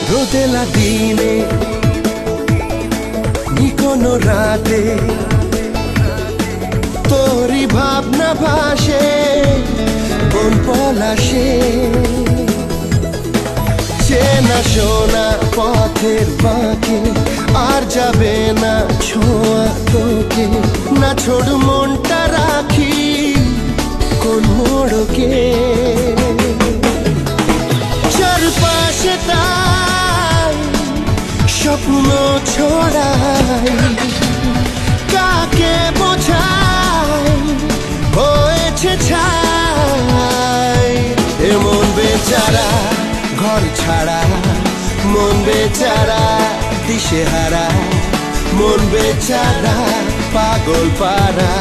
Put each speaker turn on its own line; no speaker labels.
রোদেলা দিনে নিকোনো রাতে তোরি ভাবনা ভাসে কোন পলাশে চেনা শোনা পথের বাঁকে আর যাবে না ছোঁয়া তোকে না ছোড় মনটা রাখি কোন মোড়কে চারপাশে তাই স্বপ্ন ছড়াই কাকে বোঝাই হয়েছে ছাই এমন বেচারা ঘর ছাড়া মন বেচারা দিশেহারা মন বেচারা পাগল পারা